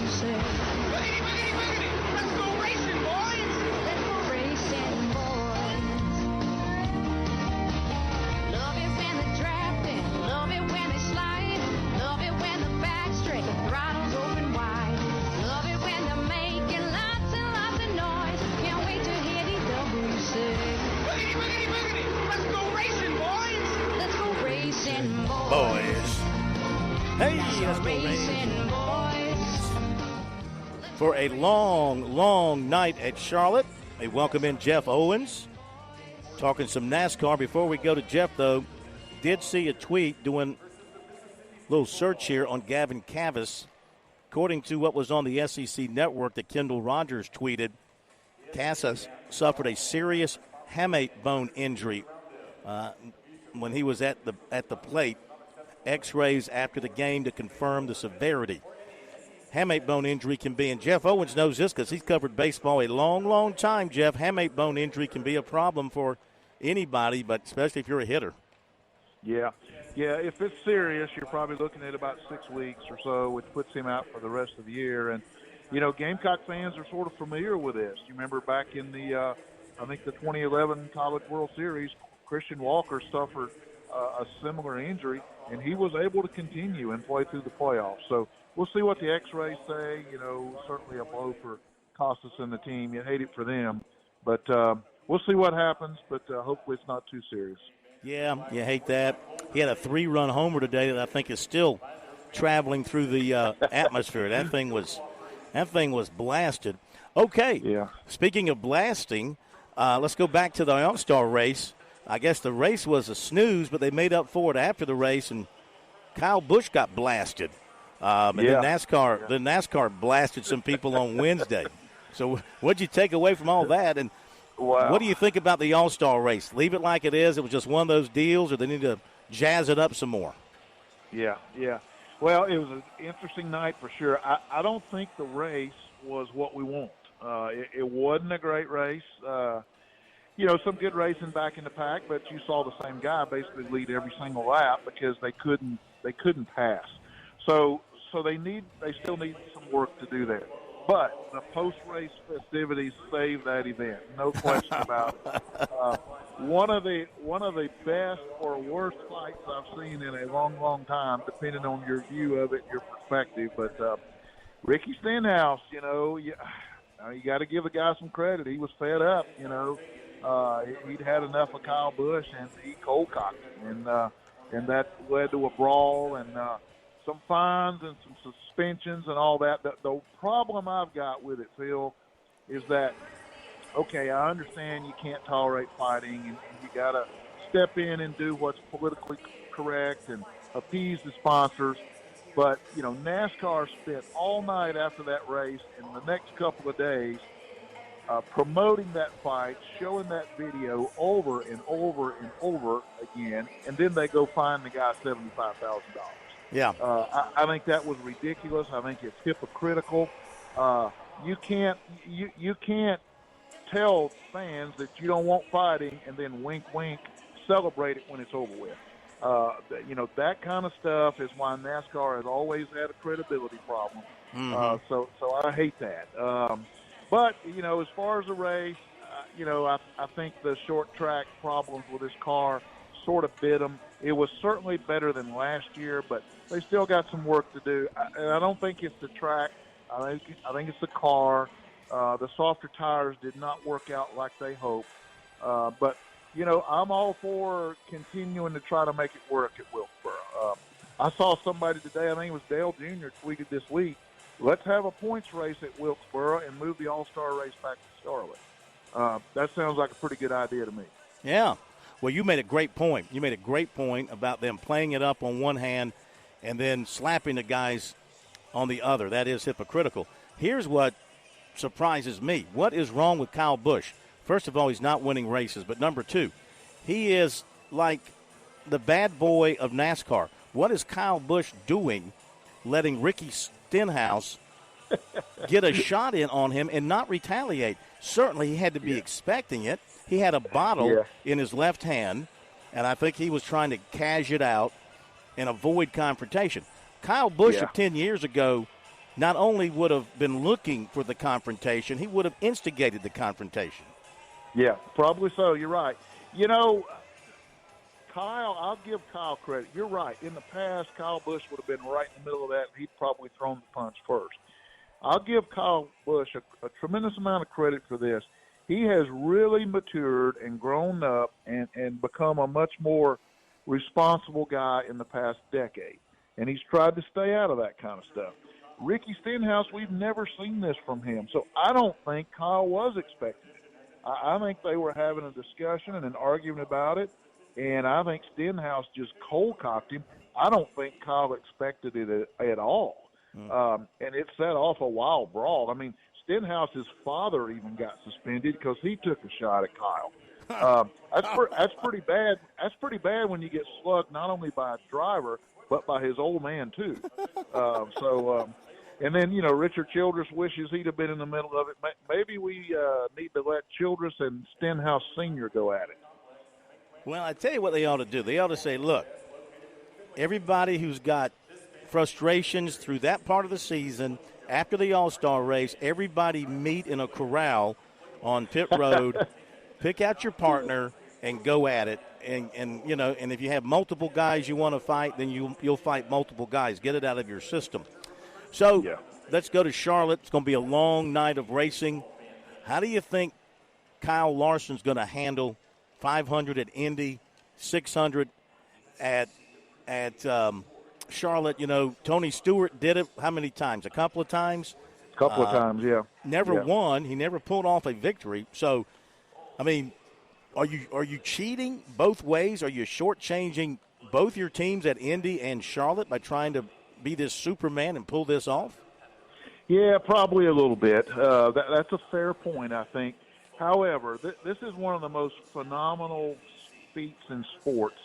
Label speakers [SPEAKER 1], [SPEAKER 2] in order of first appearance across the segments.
[SPEAKER 1] you say?
[SPEAKER 2] Boogity, boogity, boogity! Let's go racing, boys!
[SPEAKER 1] Let's go racing, boys. Love it when they're drafting, love it when they slide, love it when the back's straight, the throttle's open wide. Love it when they're making lots and lots of noise. Can't wait to hear these W's say.
[SPEAKER 2] Boogity, boogity, boogity! Let's go racing, boys!
[SPEAKER 1] Let's go racing, boys.
[SPEAKER 3] Boys. Hey, let's go
[SPEAKER 1] Racing, boys.
[SPEAKER 3] For a long, long night at Charlotte. We welcome in Jeff Owens, talking some NASCAR. Before we go to Jeff, though, did see a tweet doing a little search here on Gavin Cavis. According to what was on the SEC network that Kendall Rogers tweeted, Casas suffered a serious hamate bone injury when he was at the plate. X-rays after the game to confirm the severity. Hamate bone injury can be, and Jeff Owens knows this because he's covered baseball a long, long time, Jeff. Hamate bone injury can be a problem for anybody, but especially if you're a hitter.
[SPEAKER 4] Yeah, if it's serious, you're probably looking at about 6 weeks or so, which puts him out for the rest of the year. And, you know, Gamecock fans are sort of familiar with this. You remember back in the, I think the 2011 College World Series, Christian Walker suffered a similar injury, and he was able to continue and play through the playoffs. So we'll see what the X-rays say. You know, certainly a blow for Costas and the team. You hate it for them. But we'll see what happens, but hopefully it's not too serious.
[SPEAKER 3] Yeah, you hate that. He had a 3-run homer today that I think is still traveling through the atmosphere. That thing was blasted. Okay.
[SPEAKER 4] Yeah.
[SPEAKER 3] Speaking of blasting, let's go back to the All-Star race. I guess the race was a snooze, but they made up for it after the race, and Kyle Busch got blasted. And then NASCAR blasted some people on Wednesday. So what'd you take away from all that? And what do you think about the All-Star race? Leave it like it is. It was just one of those deals, or they need to jazz it up some more?
[SPEAKER 4] Yeah. Well, it was an interesting night for sure. I don't think the race was what we want. It wasn't a great race. You know, some good racing back in the pack, but you saw the same guy basically lead every single lap because they couldn't pass. So they still need some work to do there. But the post-race festivities saved that event, no question about it. One of the best or worst fights I've seen in a long, long time, depending on your view of it, your perspective. But Ricky Stenhouse, you know, you got to give a guy some credit. He was fed up, you know. He'd had enough of Kyle Busch, and he cold-cocked him. And that led to a brawl and some fines and some suspensions and all that. The problem I've got with it, Phil, is that, okay, I understand you can't tolerate fighting, and you got to step in and do what's politically correct and appease the sponsors. But, you know, NASCAR spent all night after that race and the next couple of days promoting that fight, showing that video over and over and over again, and then they go find the guy $75,000.
[SPEAKER 3] Yeah.
[SPEAKER 4] I think that was ridiculous. I think it's hypocritical. You can't tell fans that you don't want fighting and then wink, wink, celebrate it when it's over with. You know, that kind of stuff is why NASCAR has always had a credibility problem. Mm-hmm. So I hate that. But, you know, as far as the race, you know, I think the short track problems with this car sort of bit them. It was certainly better than last year, but they still got some work to do. And I don't think it's the track. I think it's the car. The softer tires did not work out like they hoped. But, you know, I'm all for continuing to try to make it work at Wilkesboro. I saw somebody today, I think it was Dale Jr., tweeted this week, let's have a points race at Wilkesboro and move the All-Star race back to Charlotte. That sounds like a pretty good idea to me.
[SPEAKER 3] Yeah. Well, you made a great point. You made a great point about them playing it up on one hand and then slapping the guys on the other. That is hypocritical. Here's what surprises me. What is wrong with Kyle Busch? First of all, he's not winning races. But number two, he is like the bad boy of NASCAR. What is Kyle Busch doing letting Ricky Stenhouse get a shot in on him and not retaliate? Certainly he had to be expecting it. He had a bottle in his left hand, and I think he was trying to cash it out and avoid confrontation. Kyle Busch of 10 years ago not only would have been looking for the confrontation, he would have instigated the confrontation.
[SPEAKER 4] Yeah, probably so. You're right. You know, Kyle, I'll give Kyle credit. You're right. In the past, Kyle Busch would have been right in the middle of that, and he'd probably thrown the punch first. I'll give Kyle Busch a tremendous amount of credit for this. He has really matured and grown up and become a much more responsible guy in the past decade. And he's tried to stay out of that kind of stuff. Ricky Stenhouse, we've never seen this from him. So I don't think Kyle was expecting it. I think they were having a discussion and an argument about it, and I think Stenhouse just cold-cocked him. I don't think Kyle expected it at all. And it set off a wild brawl. I mean, Stenhouse's father even got suspended because he took a shot at Kyle. That's pretty bad. That's pretty bad when you get slugged not only by a driver but by his old man too. And then Richard Childress wishes he'd have been in the middle of it. Maybe we need to let Childress and Stenhouse Sr. go at it.
[SPEAKER 3] Well, I tell you what they ought to do. They ought to say, look, everybody who's got frustrations through that part of the season, after the All-Star race, everybody meet in a corral on pit road, pick out your partner, and go at it. And if you have multiple guys you want to fight, then you'll fight multiple guys. Get it out of your system. So Let's go to Charlotte. It's going to be a long night of racing. How do you think Kyle Larson's going to handle 500 at Indy, 600 at Charlotte? Tony Stewart did it how many times? A couple of times?
[SPEAKER 4] A couple of times, yeah.
[SPEAKER 3] Never won. He never pulled off a victory. So, I mean, are you cheating both ways? Are you shortchanging both your teams at Indy and Charlotte by trying to be this Superman and pull this off?
[SPEAKER 4] Yeah, probably a little bit. That's a fair point, I think. However, this is one of the most phenomenal feats in sports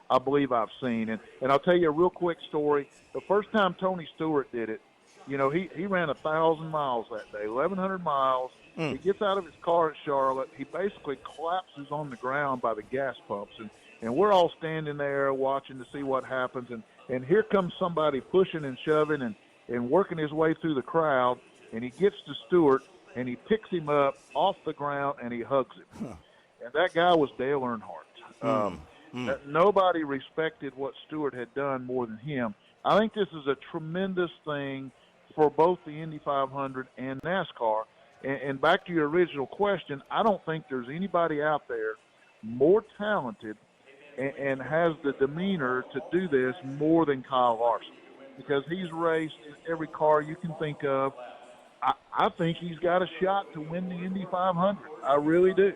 [SPEAKER 4] I believe I've seen. And I'll tell you a real quick story. The first time Tony Stewart did it, he ran 1,000 miles that day, 1,100 miles. He gets out of his car at Charlotte. He basically collapses on the ground by the gas pumps. And we're all standing there watching to see what happens. And here comes somebody pushing and shoving and working his way through the crowd. And he gets to Stewart, and he picks him up off the ground, and he hugs him. And that guy was Dale Earnhardt. Nobody respected what Stewart had done more than him. I think this is a tremendous thing for both the Indy 500 and NASCAR. And back to your original question, I don't think there's anybody out there more talented and has the demeanor to do this more than Kyle Larson, because he's raced in every car you can think of. I think he's got a shot to win the Indy 500. I really do.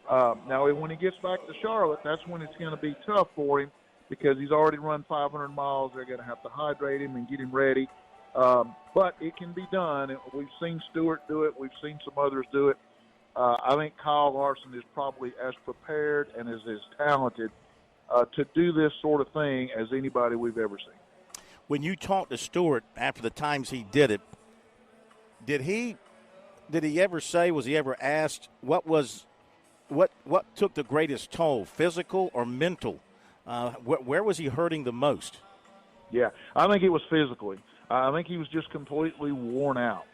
[SPEAKER 4] Now, when he gets back to Charlotte, that's when it's going to be tough for him because he's already run 500 miles. They're going to have to hydrate him and get him ready. But it can be done. We've seen Stewart do it. We've seen some others do it. I think Kyle Larson is probably as prepared and as talented to do this sort of thing as anybody we've ever seen.
[SPEAKER 3] When you talked to Stewart after the times he did it, did he ever say, was he ever asked what took the greatest toll, physical or mental? Where was he hurting the most?
[SPEAKER 4] Yeah, I think it was physically. I think he was just completely worn out,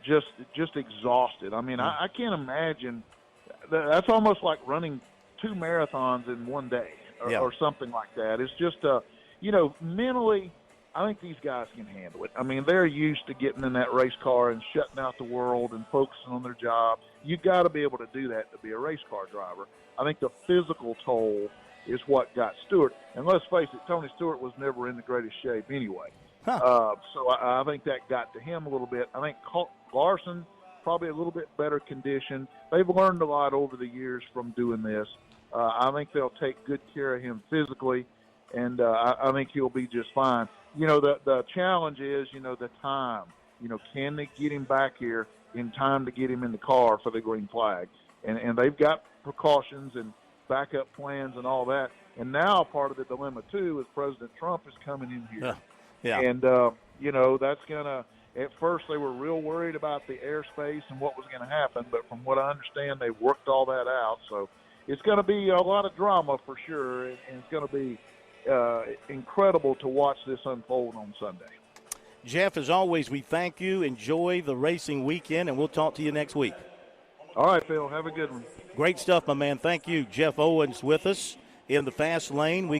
[SPEAKER 4] just exhausted. I mean, I can't imagine. That's almost like running 2 marathons in one day or something like that. It's just, mentally, I think these guys can handle it. I mean, they're used to getting in that race car and shutting out the world and focusing on their job. You've got to be able to do that to be a race car driver. I think the physical toll is what got Stewart. And let's face it, Tony Stewart was never in the greatest shape anyway. So I think that got to him a little bit. I think Larson, probably a little bit better condition. They've learned a lot over the years from doing this. I think they'll take good care of him physically, and I think he'll be just fine. The challenge is, the time. Can they get him back here in time to get him in the car for the green flag? And they've got precautions and backup plans and all that. And now part of the dilemma, too, is President Trump is coming in here.
[SPEAKER 3] Yeah.
[SPEAKER 4] And, that's going to – at first they were real worried about the airspace and what was going to happen. But from what I understand, they've worked all that out. So it's going to be a lot of drama for sure, and it's going to be incredible to watch this unfold on Sunday.
[SPEAKER 3] Jeff, as always, we thank you. Enjoy the racing weekend, and we'll talk to you next week.
[SPEAKER 4] All right, Phil. Have a good one.
[SPEAKER 3] Great stuff, my man. Thank you. Jeff Owens with us in the fast lane. We